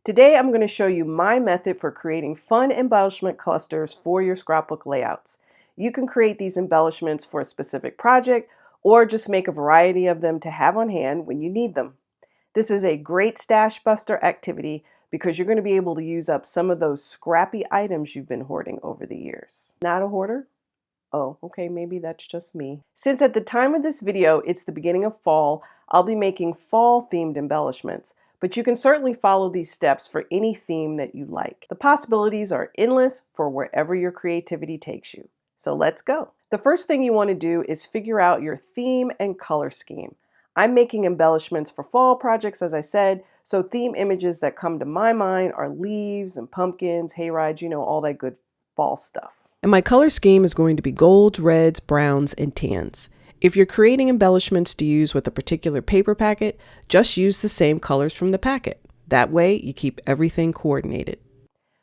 Today I'm going to show you my method for creating fun embellishment clusters for your scrapbook layouts. You can create these embellishments for a specific project or just make a variety of them to have on hand when you need them. This is a great stash buster activity because you're going to be able to use up some of those scrappy items you've been hoarding over the years. Not a hoarder? Oh, okay, maybe that's just me. Since at the time of this video, it's the beginning of fall, I'll be making fall-themed embellishments, but you can certainly follow these steps for any theme that you like. The possibilities are endless for wherever your creativity takes you. So let's go. The first thing you want to do is figure out your theme and color scheme. I'm making embellishments for fall projects, as I said, so theme images that come to my mind are leaves and pumpkins, hayrides, all that good fall stuff. And my color scheme is going to be golds, reds, browns, and tans. If you're creating embellishments to use with a particular paper packet, just use the same colors from the packet. That way, you keep everything coordinated.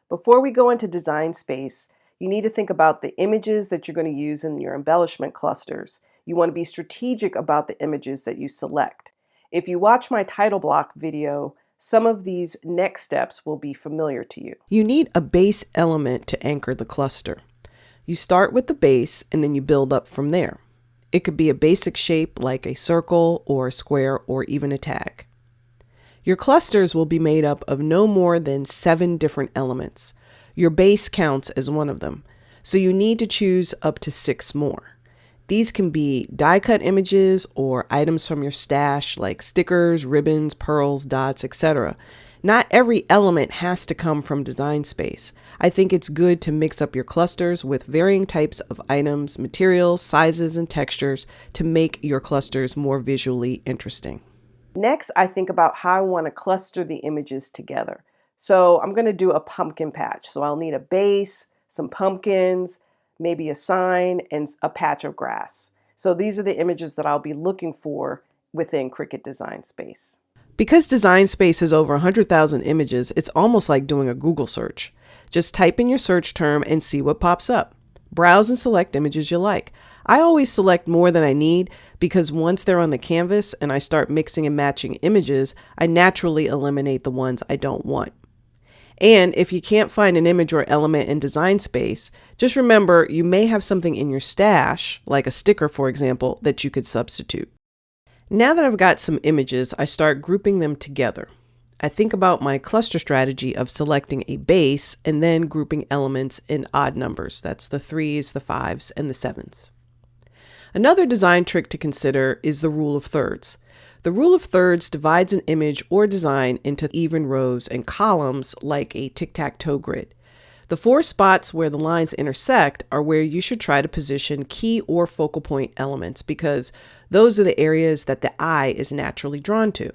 Before we go into Design Space, you need to think about the images that you're going to use in your embellishment clusters. You want to be strategic about the images that you select. If you watch my title block video, some of these next steps will be familiar to you. You need a base element to anchor the cluster. You start with the base and then you build up from there. It could be a basic shape like a circle or a square or even a tag. Your clusters will be made up of no more than 7 different elements. Your base counts as one of them, so you need to choose up to 6 more. These can be die-cut images or items from your stash like stickers, ribbons, pearls, dots, etc. Not every element has to come from Design Space. I think it's good to mix up your clusters with varying types of items, materials, sizes, and textures to make your clusters more visually interesting. Next, I think about how I want to cluster the images together. So I'm going to do a pumpkin patch. So I'll need a base, some pumpkins, maybe a sign, and a patch of grass. So these are the images that I'll be looking for within Cricut Design Space. Because Design Space has over 100,000 images, it's almost like doing a Google search. Just type in your search term and see what pops up. Browse and select images you like. I always select more than I need because once they're on the canvas and I start mixing and matching images, I naturally eliminate the ones I don't want. And if you can't find an image or element in Design Space, just remember you may have something in your stash, like a sticker for example, that you could substitute. Now that I've got some images, I start grouping them together. I think about my cluster strategy of selecting a base and then grouping elements in odd numbers. That's the 3s, the 5s, and the 7s. Another design trick to consider is the rule of thirds. The rule of thirds divides an image or design into even rows and columns like a tic-tac-toe grid. The 4 spots where the lines intersect are where you should try to position key or focal point elements because those are the areas that the eye is naturally drawn to.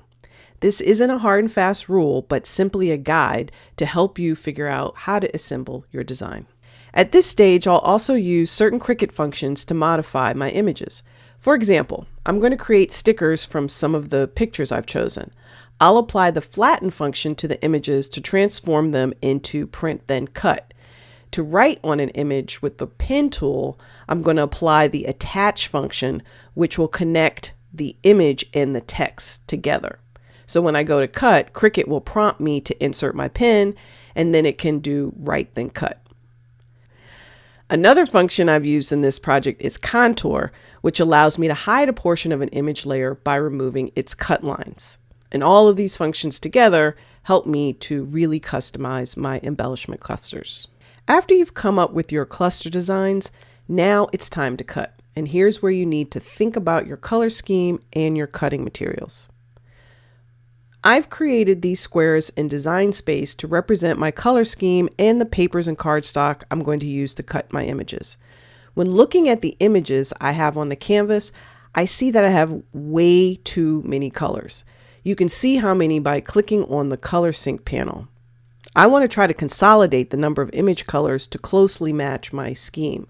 This isn't a hard and fast rule, but simply a guide to help you figure out how to assemble your design. At this stage, I'll also use certain Cricut functions to modify my images. For example, I'm going to create stickers from some of the pictures I've chosen. I'll apply the flatten function to the images to transform them into print then cut. To write on an image with the pen tool, I'm going to apply the attach function, which will connect the image and the text together. So when I go to cut, Cricut will prompt me to insert my pen, and then it can do write then cut. Another function I've used in this project is contour, which allows me to hide a portion of an image layer by removing its cut lines. And all of these functions together help me to really customize my embellishment clusters. After you've come up with your cluster designs, now it's time to cut. And here's where you need to think about your color scheme and your cutting materials. I've created these squares in Design Space to represent my color scheme and the papers and cardstock I'm going to use to cut my images. When looking at the images I have on the canvas, I see that I have way too many colors. You can see how many by clicking on the ColorSync panel. I want to try to consolidate the number of image colors to closely match my scheme.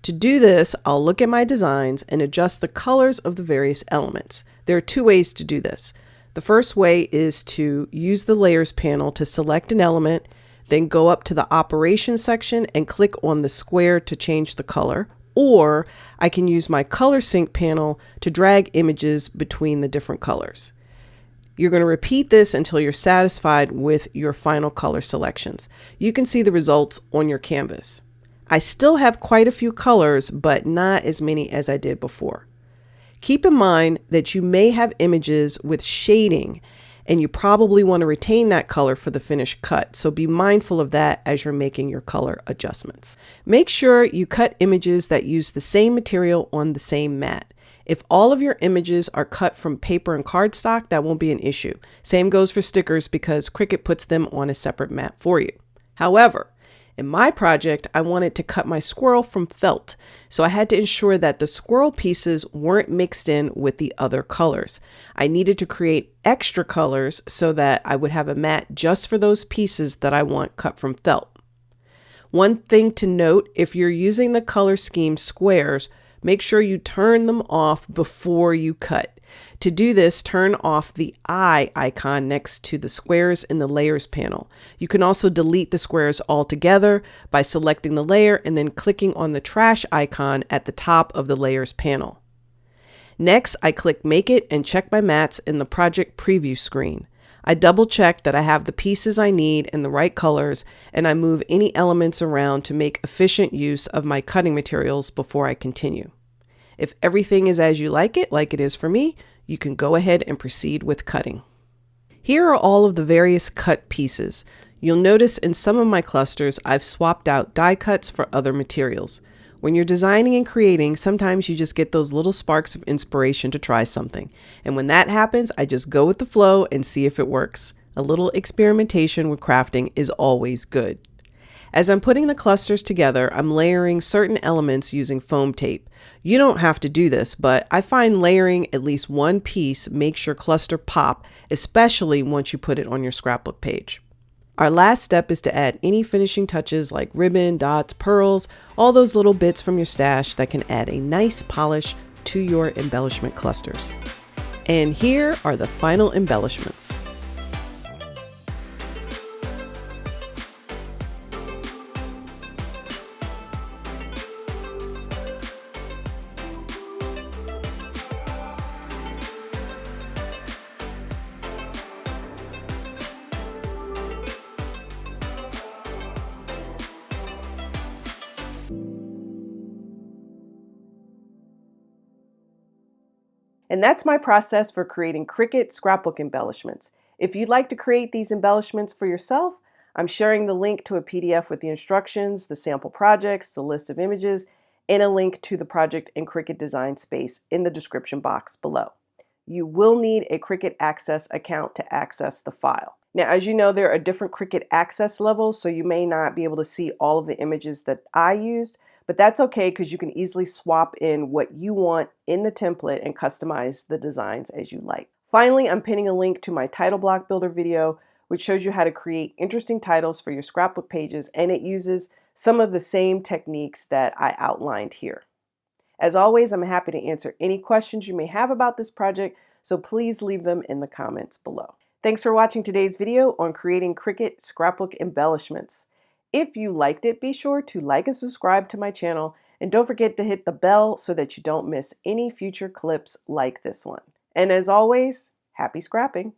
To do this, I'll look at my designs and adjust the colors of the various elements. There are 2 ways to do this. The first way is to use the Layers panel to select an element, then go up to the Operations section and click on the square to change the color, or I can use my ColorSync panel to drag images between the different colors. You're going to repeat this until you're satisfied with your final color selections. You can see the results on your canvas. I still have quite a few colors, but not as many as I did before. Keep in mind that you may have images with shading, and you probably want to retain that color for the finished cut, so be mindful of that as you're making your color adjustments. Make sure you cut images that use the same material on the same mat. If all of your images are cut from paper and cardstock, that won't be an issue. Same goes for stickers because Cricut puts them on a separate mat for you. However, in my project, I wanted to cut my squirrel from felt, so I had to ensure that the squirrel pieces weren't mixed in with the other colors. I needed to create extra colors so that I would have a mat just for those pieces that I want cut from felt. One thing to note, if you're using the color scheme squares, make sure you turn them off before you cut. To do this, turn off the eye icon next to the squares in the layers panel. You can also delete the squares altogether by selecting the layer and then clicking on the trash icon at the top of the layers panel. Next, I click Make It and check my mats in the project preview screen. I double check that I have the pieces I need in the right colors, and I move any elements around to make efficient use of my cutting materials before I continue. If everything is as you like it is for me, you can go ahead and proceed with cutting. Here are all of the various cut pieces. You'll notice in some of my clusters, I've swapped out die cuts for other materials. When you're designing and creating, sometimes you just get those little sparks of inspiration to try something. And when that happens, I just go with the flow and see if it works. A little experimentation with crafting is always good. As I'm putting the clusters together, I'm layering certain elements using foam tape. You don't have to do this, but I find layering at least one piece makes your cluster pop, especially once you put it on your scrapbook page. Our last step is to add any finishing touches like ribbon, dots, pearls, all those little bits from your stash that can add a nice polish to your embellishment clusters. And here are the final embellishments. And that's my process for creating Cricut scrapbook embellishments. If you'd like to create these embellishments for yourself, I'm sharing the link to a PDF with the instructions, the sample projects, the list of images, and a link to the project in Cricut Design Space in the description box below. You will need a Cricut Access account to access the file. Now, as you know, there are different Cricut Access levels, so you may not be able to see all of the images that I used, but that's okay because you can easily swap in what you want in the template and customize the designs as you like. Finally, I'm pinning a link to my title block builder video, which shows you how to create interesting titles for your scrapbook pages, and it uses some of the same techniques that I outlined here. As always, I'm happy to answer any questions you may have about this project, so please leave them in the comments below. Thanks for watching today's video on creating Cricut scrapbook embellishments. If you liked it, be sure to like and subscribe to my channel, and don't forget to hit the bell so that you don't miss any future clips like this one. And as always, happy scrapping!